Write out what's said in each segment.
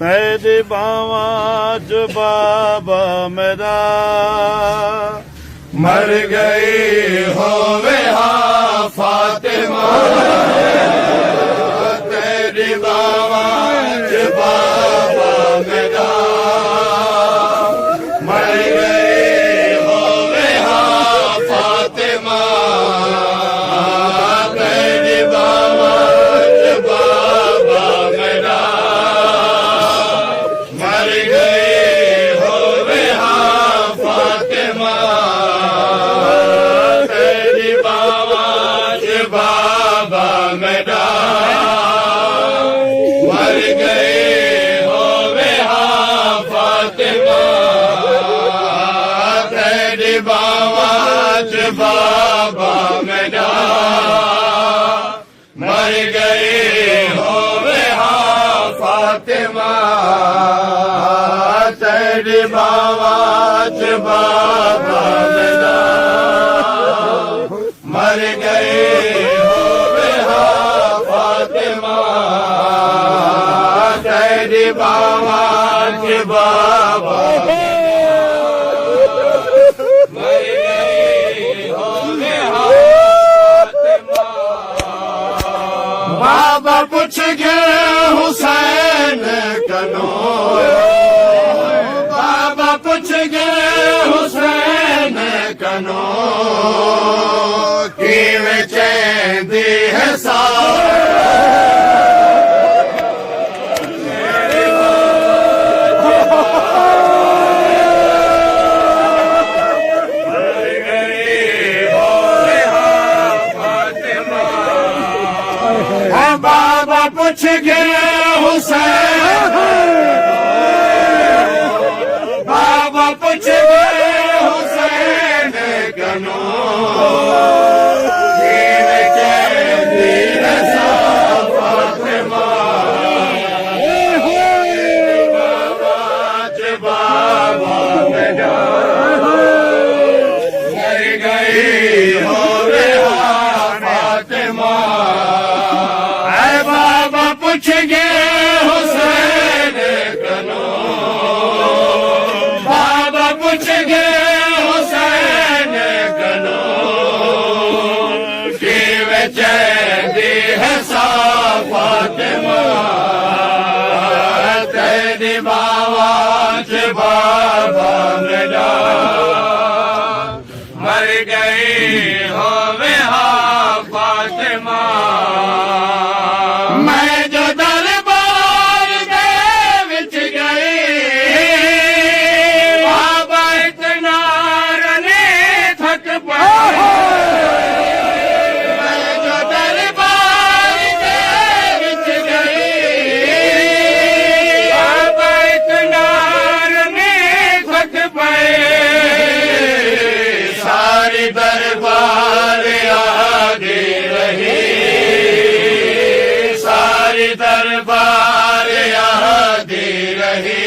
तेरी बावां च बाबा मेरा मर गई होवे हाँ फातिमा तेरी बावां च बाबा मेरा मर गई होवे हाँ फातिमा तेरी बावां च बाबा मेरा मर गई होवे हाँ फातिमा तेरी बावां च बाबा मेरा मर गए होवे हाँ फातिमा तेरी बावां च बाबा मेरा मर गए होवे हाँ फातिमा तेरी बावां च बाबा मेरा मर गए होवे हाँ फातिमा तेरी बावां च बाबा मर गए होवे हाँ फातिमा बाबा पूछ गए हुसैन कनो बाबा पूछ गए हुसैन कनो किवें चैंदी है बाबा पूछ गए हुसैन बाबा पूछ गए हुसैन कनो किवें चैंदी है फातिमा बाबा च बाबा मेरा मर गई होवे हाँ फातिमा बाबा पूछ गए हुसैन कनो बाबा पूछ गए हुसैन कनो किवें चैंदी है फातिमा तेरी बावां च बाबा मेरा मर गई होवे हाँ फातिमा मैं जो दरबार दे विच गई बाबा इतना रने थक पाए मैं जो दरबार दे विच गई बाबा इतना रने थक पाए सारी दरबार आगे रही दरबार आदि रही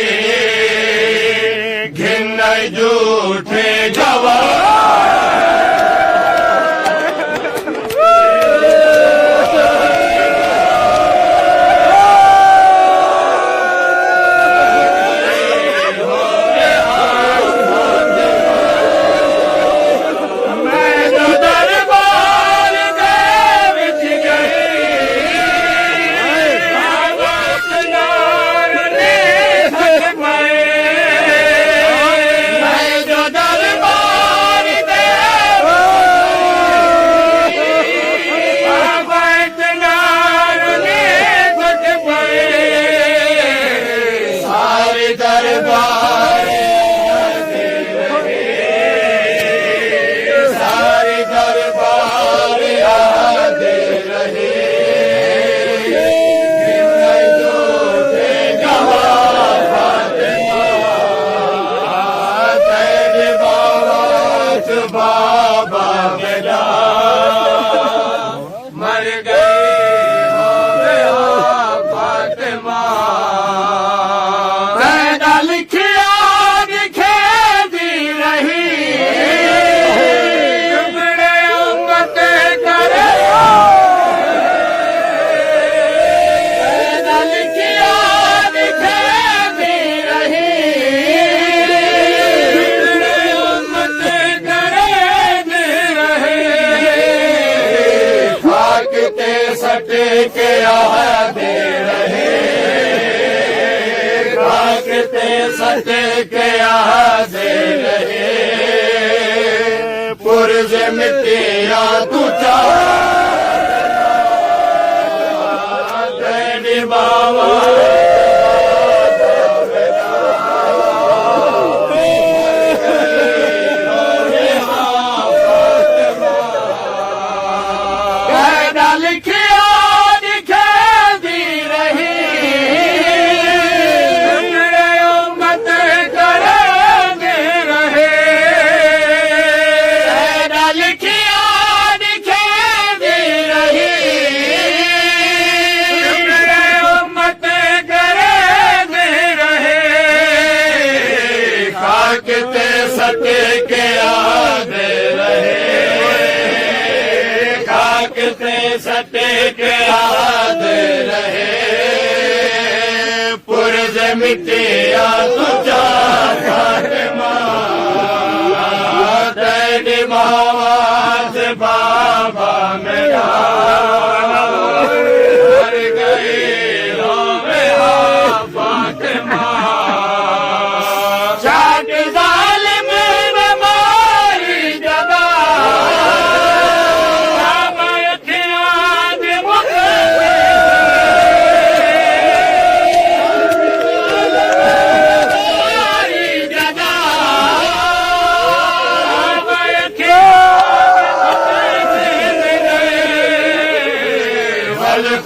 घिन झूठे जवान मैं जो दरबार किते सत के आदे रहे पुरज मिटिया तू तेरी बाबा लिखिया दिखेदी रही उम्मत करेंगे रहे लिखिया दिखेदी रही उम्मत करेंगे रहे खाक ते सते के आदे रहे किते सटे के याद रहे पुरज मिटिया तुझा फातिमा तेरी बात बाबा मेरा मर गई रोवे फातिमा चाट जालिम ने मारी जदा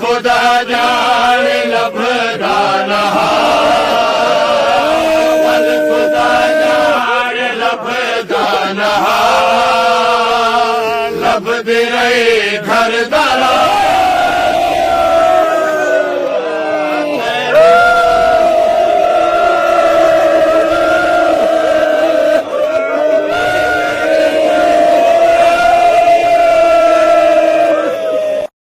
खुदा जान लभदा नहा खुदा जान लभदा नहा